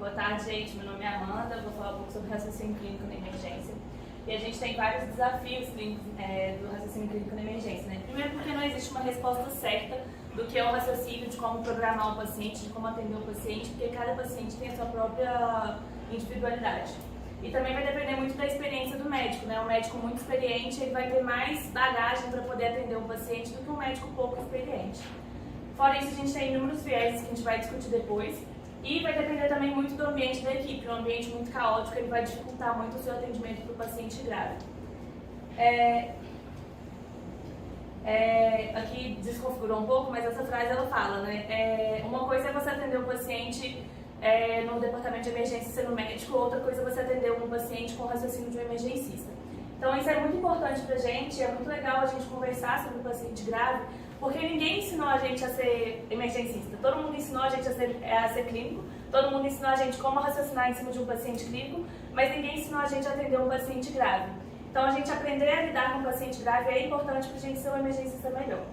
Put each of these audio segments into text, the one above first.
Boa tarde, gente. Meu nome é Amanda, vou falar um pouco sobre raciocínio clínico na emergência. E a gente tem vários desafios clínicos do raciocínio clínico na emergência, né? Primeiro porque não existe uma resposta certa do que é o raciocínio, de como programar o paciente, de como atender o paciente, porque cada paciente tem a sua própria individualidade. E também vai depender muito da experiência do médico, né? Um médico muito experiente, ele vai ter mais bagagem para poder atender um paciente do que um médico pouco experiente. Fora isso, a gente tem inúmeros vieses que a gente vai discutir depois. E vai depender também muito do ambiente da equipe. Um ambiente muito caótico, ele vai dificultar muito o seu atendimento para o paciente grave. Aqui desconfigurou um pouco, mas essa frase ela fala, né? Uma coisa é você atender um paciente no departamento de emergência sendo médico, outra coisa é você atender um paciente com o raciocínio de um emergencista. Então isso é muito importante pra gente, é muito legal a gente conversar sobre o paciente grave, porque ninguém ensinou a gente a ser emergencista. Todo mundo ensinou a gente a ser clínico, todo mundo ensinou a gente como raciocinar em cima de um paciente clínico, mas ninguém ensinou a gente a atender um paciente grave. Então a gente aprender a lidar com um paciente grave é importante para a gente ser um emergencista melhor.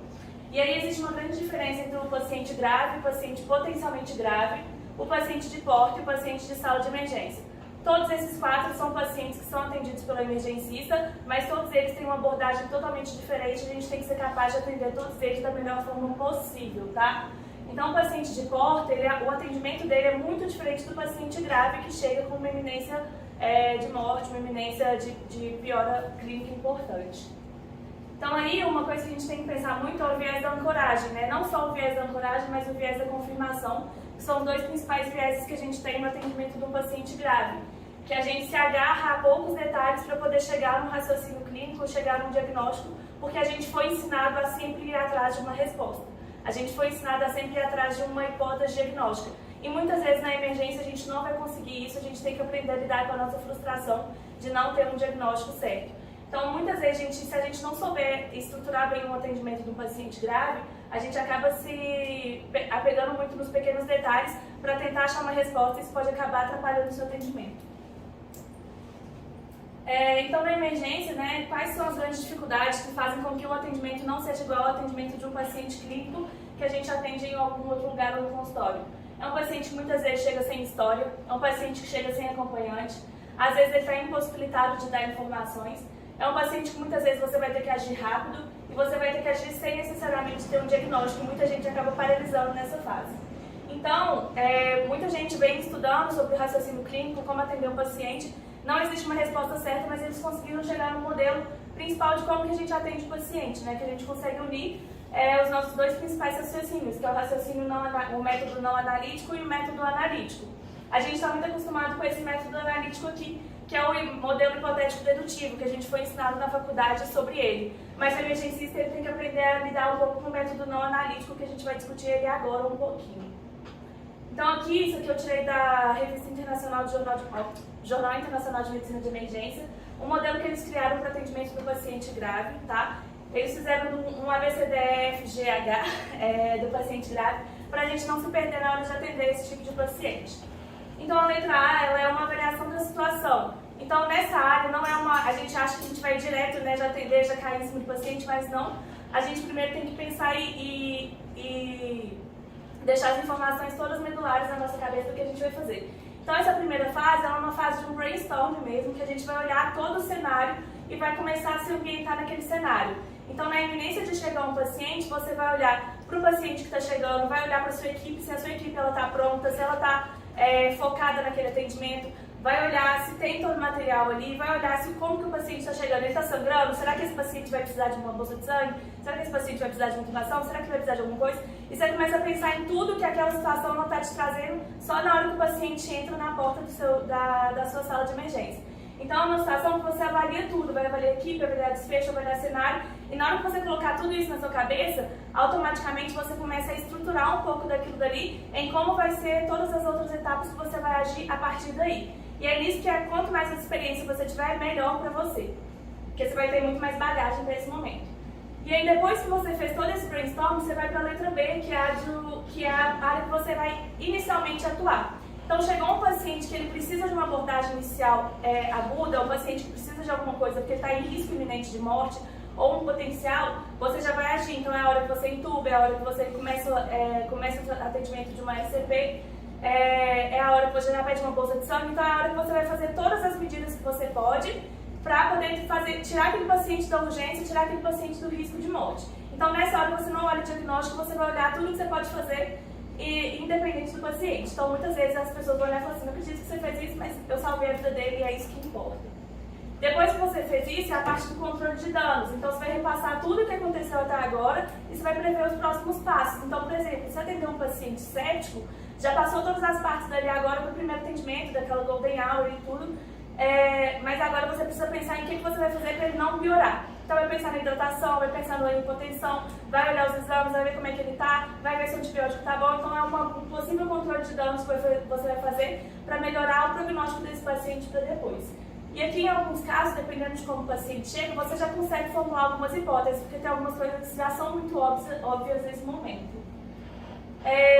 E aí existe uma grande diferença entre o paciente grave, o paciente potencialmente grave, o paciente de porta e o paciente de sala de emergência. Todos esses quatro são pacientes que são atendidos pelo emergencista, mas todos eles têm uma abordagem totalmente diferente e a gente tem que ser capaz de atender todos eles da melhor forma possível, tá? Então o paciente de porta, o atendimento dele é muito diferente do paciente grave que chega com uma iminência de morte, uma iminência de piora clínica importante. Então aí uma coisa que a gente tem que pensar muito é o viés da ancoragem, né? Não só o viés da ancoragem, mas o viés da confirmação, que são os dois principais viéses que a gente tem no atendimento de um paciente grave. Que a gente se agarra a poucos detalhes para poder chegar num raciocínio clínico, chegar num diagnóstico, porque a gente foi ensinado a sempre ir atrás de uma resposta. A gente foi ensinado a sempre ir atrás de uma hipótese diagnóstica. E muitas vezes na emergência a gente não vai conseguir isso, a gente tem que aprender a lidar com a nossa frustração de não ter um diagnóstico certo. Então muitas vezes, se a gente não souber estruturar bem um atendimento de um paciente grave, a gente acaba se apegando muito nos pequenos detalhes para tentar achar uma resposta e isso pode acabar atrapalhando o seu atendimento. Então, na emergência, né, quais são as grandes dificuldades que fazem com que o atendimento não seja igual ao atendimento de um paciente clínico que a gente atende em algum outro lugar ou no consultório? É um paciente que muitas vezes chega sem história, é um paciente que chega sem acompanhante, às vezes ele está impossibilitado de dar informações, é um paciente que muitas vezes você vai ter que agir rápido e você vai ter que agir sem necessariamente ter um diagnóstico, e muita gente acaba paralisando nessa fase. Então, muita gente vem estudando sobre o raciocínio clínico, como atender um paciente. Não existe uma resposta certa, mas eles conseguiram chegar no modelo principal de como que a gente atende o paciente, né? Que a gente consegue unir os nossos dois principais raciocínios, que é o raciocínio o método não analítico e o método analítico. A gente está muito acostumado com esse método analítico aqui, que é o modelo hipotético dedutivo, que a gente foi ensinado na faculdade sobre ele. Mas o emergencista ele tem que aprender a lidar um pouco com o método não analítico, que a gente vai discutir ele agora um pouquinho. Então aqui, isso aqui eu tirei da Revista Internacional de Jornal Internacional de Medicina de Emergência, um modelo que eles criaram para atendimento do paciente grave, tá? Eles fizeram um ABCDEFGH do paciente grave, para a gente não se perder na hora de atender esse tipo de paciente. Então a letra A, ela é uma avaliação da situação. Então nessa área não é a gente acha que a gente vai direto, né, já atender, já cair em cima do paciente, mas não. A gente primeiro tem que pensar e deixar as informações todas medulares na nossa cabeça do que a gente vai fazer. Então essa primeira fase é uma fase de um brainstorm mesmo, que a gente vai olhar todo o cenário e vai começar a se ambientar naquele cenário. Então na iminência de chegar um paciente, você vai olhar para o paciente que está chegando, vai olhar para a sua equipe, se a sua equipe está pronta, se ela está focada naquele atendimento, vai olhar se tem todo o material ali, vai olhar se como que o paciente está chegando, ele está sangrando, será que esse paciente vai precisar de uma bolsa de sangue? Será que esse paciente vai precisar de uma intubação? Será que vai precisar de alguma coisa? E você começa a pensar em tudo que aquela situação não está te trazendo só na hora que o paciente entra na porta da sua sala de emergência. Então é uma situação que você avalia tudo, vai avaliar equipe, vai avaliar desfecho, vai avaliar cenário, e na hora que você colocar tudo isso na sua cabeça, automaticamente você começa a estruturar um pouco daquilo dali em como vai ser todas as outras etapas que você vai agir a partir daí. E é nisso que quanto mais experiência você tiver, melhor para você, porque você vai ter muito mais bagagem para esse momento. E aí depois que você fez todo esse brainstorm, você vai para a letra B, que é a área que você vai inicialmente atuar. Então chegou um paciente que ele precisa de uma abordagem inicial aguda, um paciente que precisa de alguma coisa porque está em risco iminente de morte, ou um potencial, você já vai agir. Então é a hora que você intuba, é a hora que você começa o atendimento de uma SCP, é a hora que você já pede uma bolsa de sangue, então é a hora que você vai fazer todas as medidas que você pode para poder tirar aquele paciente da urgência, tirar aquele paciente do risco de morte. Então nessa hora você não olha o diagnóstico, você vai olhar tudo que você pode fazer independente do paciente. Então muitas vezes as pessoas vão olhar e falam assim, não acredito que você fez isso, mas eu salvei a vida dele e é isso que importa. Depois que você fez isso, é a parte do controle de danos. Então, você vai repassar tudo o que aconteceu até agora e você vai prever os próximos passos. Então, por exemplo, se atender um paciente séptico, já passou todas as partes dali agora do primeiro atendimento, daquela golden hour e tudo, mas agora você precisa pensar em o que você vai fazer para ele não piorar. Então, vai pensar na hidratação, vai pensar na hipotensão, vai olhar os exames, vai ver como é que ele está, vai ver se o antibiótico está bom. Então, é um possível controle de danos que você vai fazer para melhorar o prognóstico desse paciente para depois. E aqui, em alguns casos, dependendo de como o paciente chega, você já consegue formular algumas hipóteses, porque tem algumas coisas que já são muito óbvias nesse momento.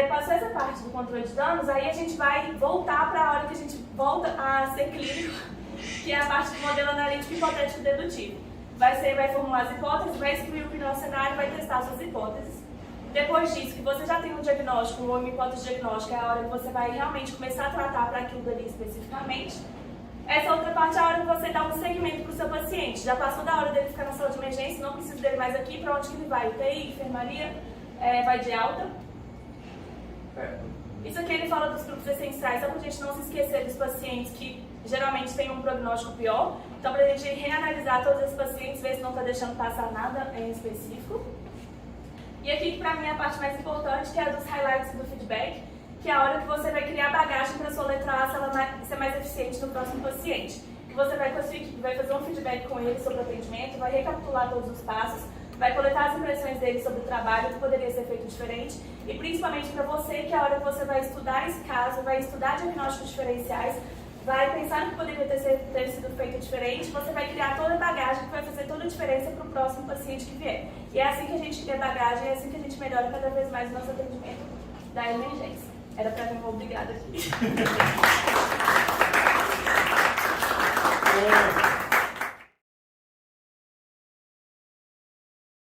Passou essa parte do controle de danos, aí a gente vai voltar para a hora que a gente volta a ser clínico, que é a parte do modelo analítico hipotético dedutivo. Vai formular as hipóteses, vai excluir o pior cenário, vai testar suas hipóteses. Depois disso, que você já tem um diagnóstico ou uma hipótese diagnóstica, é a hora que você vai realmente começar a tratar para aquilo dali especificamente. Essa outra parte é a hora que você dá um segmento para o seu paciente. Já passou da hora dele ficar na sala de emergência, não precisa dele mais aqui, para onde que ele vai? UTI, enfermaria, vai de alta. Isso aqui ele fala dos grupos essenciais, só para a gente não se esquecer dos pacientes que geralmente têm um prognóstico pior. Então, para a gente reanalisar todos esses pacientes, ver se não está deixando passar nada em específico. E aqui, para mim, é a parte mais importante, que é a dos highlights do feedback, que é a hora que você vai criar bagagem para a sua letra A, se ela ser mais eficiente no próximo paciente. Que você vai com a sua equipe, vai fazer um feedback com ele sobre o atendimento, vai recapitular todos os passos, vai coletar as impressões dele sobre o trabalho, o que poderia ser feito diferente, e principalmente para você, que é a hora que você vai estudar esse caso, vai estudar diagnósticos diferenciais, vai pensar no que poderia ter sido feito diferente, você vai criar toda a bagagem que vai fazer toda a diferença para o próximo paciente que vier. E é assim que a gente cria bagagem, é assim que a gente melhora cada vez mais o nosso atendimento da emergência. Era pra mim, obrigada aqui.